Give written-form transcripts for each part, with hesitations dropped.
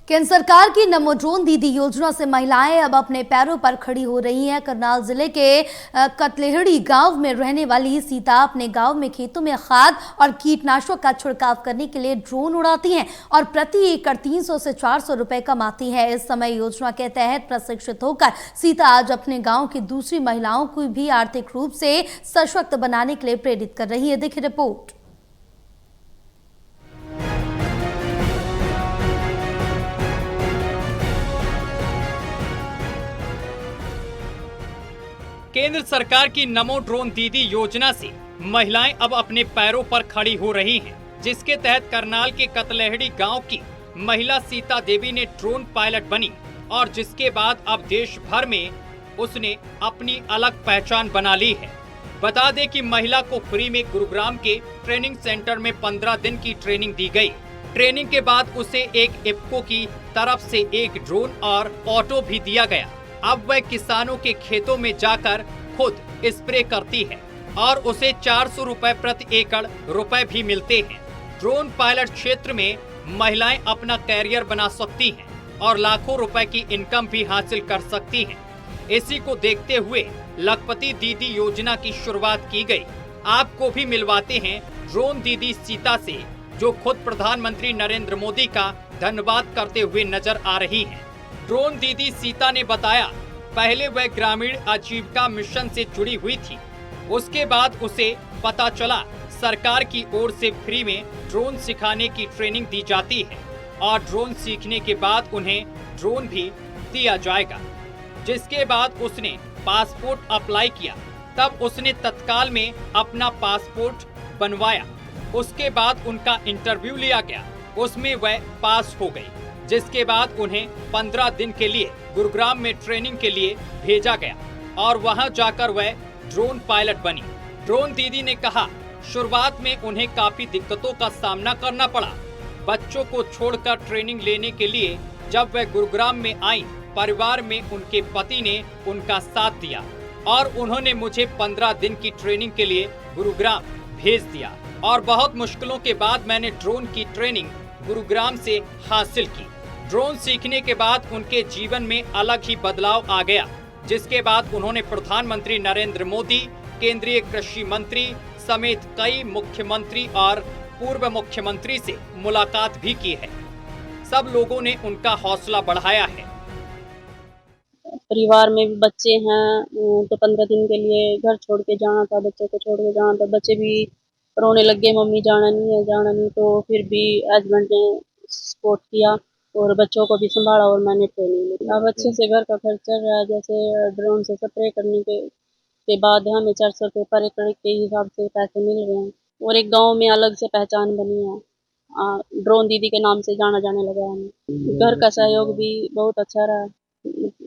केंद्र सरकार की नमो ड्रोन दीदी योजना से महिलाएं अब अपने पैरों पर खड़ी हो रही हैं। करनाल जिले के कतलेहड़ी गांव में रहने वाली सीता अपने गांव में खेतों में खाद और कीटनाशक का छिड़काव करने के लिए ड्रोन उड़ाती हैं और प्रति एकड़ 300 से 400 रुपए कमाती है। इस समय योजना के तहत प्रशिक्षित होकर सीता आज अपने गाँव की दूसरी महिलाओं को भी आर्थिक रूप से सशक्त बनाने के लिए प्रेरित कर रही है। देखिए रिपोर्ट। केंद्र सरकार की नमो ड्रोन दीदी योजना से महिलाएं अब अपने पैरों पर खड़ी हो रही हैं, जिसके तहत करनाल के कतलेहड़ी गांव की महिला सीता देवी ने ड्रोन पायलट बनी और जिसके बाद अब देश भर में उसने अपनी अलग पहचान बना ली है। बता दें कि महिला को फ्री में गुरुग्राम के ट्रेनिंग सेंटर में 15 दिन की ट्रेनिंग दी गई। ट्रेनिंग के बाद उसे एक इफ्को की तरफ से एक ड्रोन और ऑटो भी दिया गया। अब वह किसानों के खेतों में जाकर खुद स्प्रे करती है और उसे 400 रुपए प्रति एकड़ रुपए भी मिलते हैं। ड्रोन पायलट क्षेत्र में महिलाएं अपना कैरियर बना सकती हैं और लाखों रुपए की इनकम भी हासिल कर सकती हैं। इसी को देखते हुए लखपति दीदी योजना की शुरुआत की गई। आपको भी मिलवाते हैं ड्रोन दीदी सीता से, जो खुद प्रधानमंत्री नरेंद्र मोदी का धन्यवाद करते हुए नजर आ रही हैं। ड्रोन दीदी सीता ने बताया, पहले वह ग्रामीण आजीविका मिशन से जुड़ी हुई थी। उसके बाद उसे पता चला सरकार की ओर से फ्री में ड्रोन सिखाने की ट्रेनिंग दी जाती है और ड्रोन सीखने के बाद उन्हें ड्रोन भी दिया जाएगा। जिसके बाद उसने पासपोर्ट अप्लाई किया, तब उसने तत्काल में अपना पासपोर्ट बनवाया। उसके बाद उनका इंटरव्यू लिया गया, उसमें वह पास हो गई। जिसके बाद उन्हें 15 दिन के लिए गुरुग्राम में ट्रेनिंग के लिए भेजा गया और वहां जाकर वह ड्रोन पायलट बनी। ड्रोन दीदी ने कहा, शुरुआत में उन्हें काफी दिक्कतों का सामना करना पड़ा। बच्चों को छोड़कर ट्रेनिंग लेने के लिए जब वह गुरुग्राम में आई, परिवार में उनके पति ने उनका साथ दिया और उन्होंने मुझे 15 दिन की ट्रेनिंग के लिए गुरुग्राम भेज दिया और बहुत मुश्किलों के बाद मैंने ड्रोन की ट्रेनिंग गुरुग्राम से हासिल की। ड्रोन सीखने के बाद उनके जीवन में अलग ही बदलाव आ गया, जिसके बाद उन्होंने प्रधानमंत्री नरेंद्र मोदी, केंद्रीय कृषि मंत्री समेत कई मुख्यमंत्री और पूर्व मुख्यमंत्री से मुलाकात भी की है। सब लोगों ने उनका हौसला बढ़ाया है। परिवार में भी बच्चे हैं, तो 15 दिन के लिए घर छोड़ के जाना था, बच्चों को छोड़ के जाना था। बच्चे भी रोने लग गए, मम्मी जाना नहीं है, जाना नहीं। तो फिर भी हस्बैंड ने सपोर्ट किया और बच्चों को भी संभाला और मैंने ट्रेनिंग ली। अब अच्छे से घर का खर्च चल रहा है। जैसे ड्रोन से स्प्रे करने के बाद हमें 400 रुपये पर एकड़ के हिसाब से पैसे मिल रहे हैं और एक गांव में अलग से पहचान बनी है। ड्रोन दीदी के नाम से जाना जाने लगा है। घर का सहयोग भी बहुत अच्छा रहा।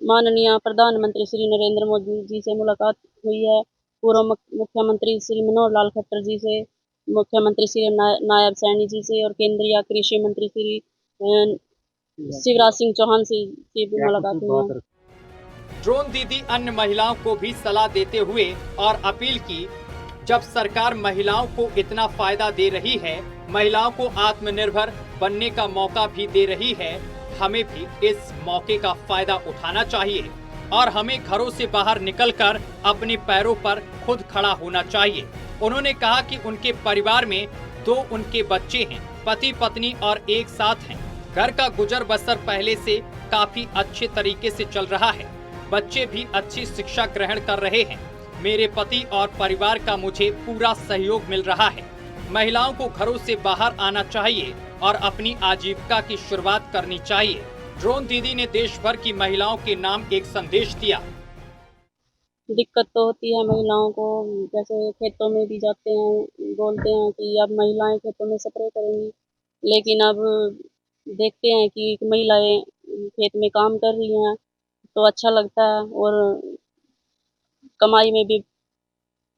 माननीय प्रधानमंत्री श्री नरेंद्र मोदी जी से मुलाकात हुई है, पूर्व मुख्यमंत्री श्री मनोहर लाल खट्टर जी से, मुख्यमंत्री श्री नायब सैनी जी से और केंद्रीय कृषि मंत्री श्री शिवराज सिंह चौहान से भी मुलाकात हुई है। ड्रोन दीदी अन्य महिलाओं को भी सलाह देते हुए और अपील की, जब सरकार महिलाओं को इतना फायदा दे रही है, महिलाओं को आत्मनिर्भर बनने का मौका भी दे रही है, हमें भी इस मौके का फायदा उठाना चाहिए और हमें घरों से बाहर निकलकर अपने पैरों पर खुद खड़ा होना चाहिए। उन्होंने कहा कि उनके परिवार में 2 उनके बच्चे हैं, पति पत्नी और एक साथ हैं। घर का गुजर बसर पहले से काफी अच्छे तरीके से चल रहा है। बच्चे भी अच्छी शिक्षा ग्रहण कर रहे हैं। मेरे पति और परिवार का मुझे पूरा सहयोग मिल रहा है। महिलाओं को घरों से बाहर आना चाहिए और अपनी आजीविका की शुरुआत करनी चाहिए। ड्रोन दीदी ने देश भर की महिलाओं के नाम एक संदेश दिया। दिक्कत तो होती है महिलाओं को, जैसे खेतों में भी जाते हैं, बोलते हैं कि अब महिलाएं खेतों में स्प्रे करेंगी, लेकिन अब देखते हैं कि महिलाएं खेत में काम कर रही हैं तो अच्छा लगता है और कमाई में भी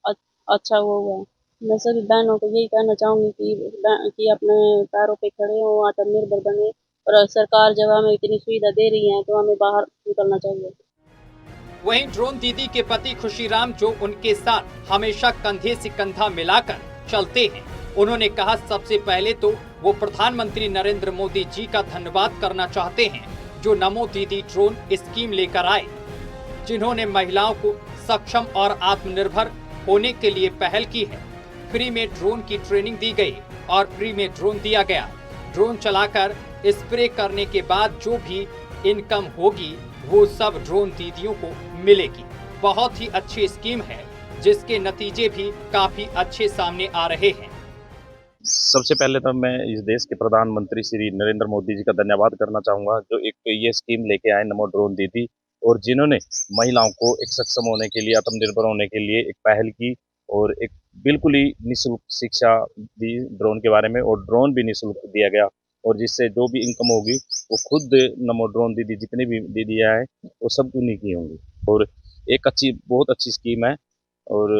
अच्छा वो हुआ है। मैं सभी बहनों को यही कहना चाहूँगी कि अपने पैरों पे खड़े हों, आत्मनिर्भर बने और सरकार जब हमें इतनी सुविधा दे रही है तो हमें बाहर निकलना चाहिए। वहीं ड्रोन दीदी के पति खुशीराम, जो उनके साथ हमेशा कंधे से कंधा मिलाकर चलते हैं, उन्होंने कहा सबसे पहले तो वो प्रधानमंत्री नरेंद्र मोदी जी का धन्यवाद करना चाहते हैं जो नमो दीदी ड्रोन स्कीम लेकर आए, जिन्होंने महिलाओं को सक्षम और आत्मनिर्भर होने के लिए पहल की है। फ्री में ड्रोन की ट्रेनिंग दी गई और फ्री में ड्रोन दिया गया। ड्रोन चलाकर स्प्रे करने के बाद जो भी इनकम होगी वो सब ड्रोन दीदियों को मिलेगी। बहुत ही अच्छी स्कीम है जिसके नतीजे भी काफी अच्छे सामने आ रहे हैं। सबसे पहले तो मैं इस देश के प्रधानमंत्री श्री नरेंद्र मोदी जी का धन्यवाद करना चाहूँगा जो एक ये स्कीम लेके आए नमो ड्रोन दीदी, और जिन्होंने महिलाओं को एक सक्षम होने के लिए, आत्मनिर्भर होने के लिए एक पहल की और एक बिल्कुल ही निःशुल्क शिक्षा दी ड्रोन के बारे में, और ड्रोन भी निःशुल्क दिया गया, और जिससे जो भी इनकम होगी वो खुद नमो ड्रोन दीदी जितनी भी दीदियाँ हैं वो सब उन्हीं की होंगी। और एक बहुत अच्छी स्कीम है, और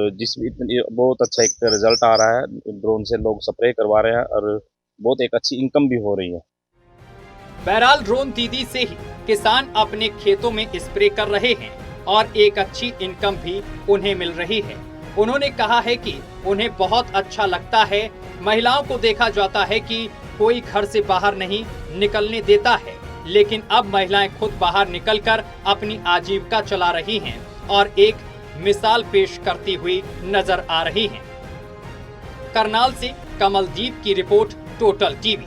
बहुत अच्छा एक रिजल्ट आ रहा है। ड्रोन से लोग स्प्रे करवा रहे हैं और बहुत एक अच्छी इनकम भी हो रही है। बहरहाल ड्रोन दीदी से ही किसान अपने खेतों में स्प्रे कर रहे हैं और एक अच्छी इनकम भी उन्हें मिल रही है। उन्होंने कहा है कि उन्हें बहुत अच्छा लगता है। महिलाओं को देखा जाता है कि कोई घर से बाहर नहीं निकलने देता है, लेकिन अब महिलाएं खुद बाहर निकलकर अपनी आजीविका चला रही हैं और एक मिसाल पेश करती हुई नजर आ रही हैं। करनाल से कमलदीप की रिपोर्ट, टोटल टीवी।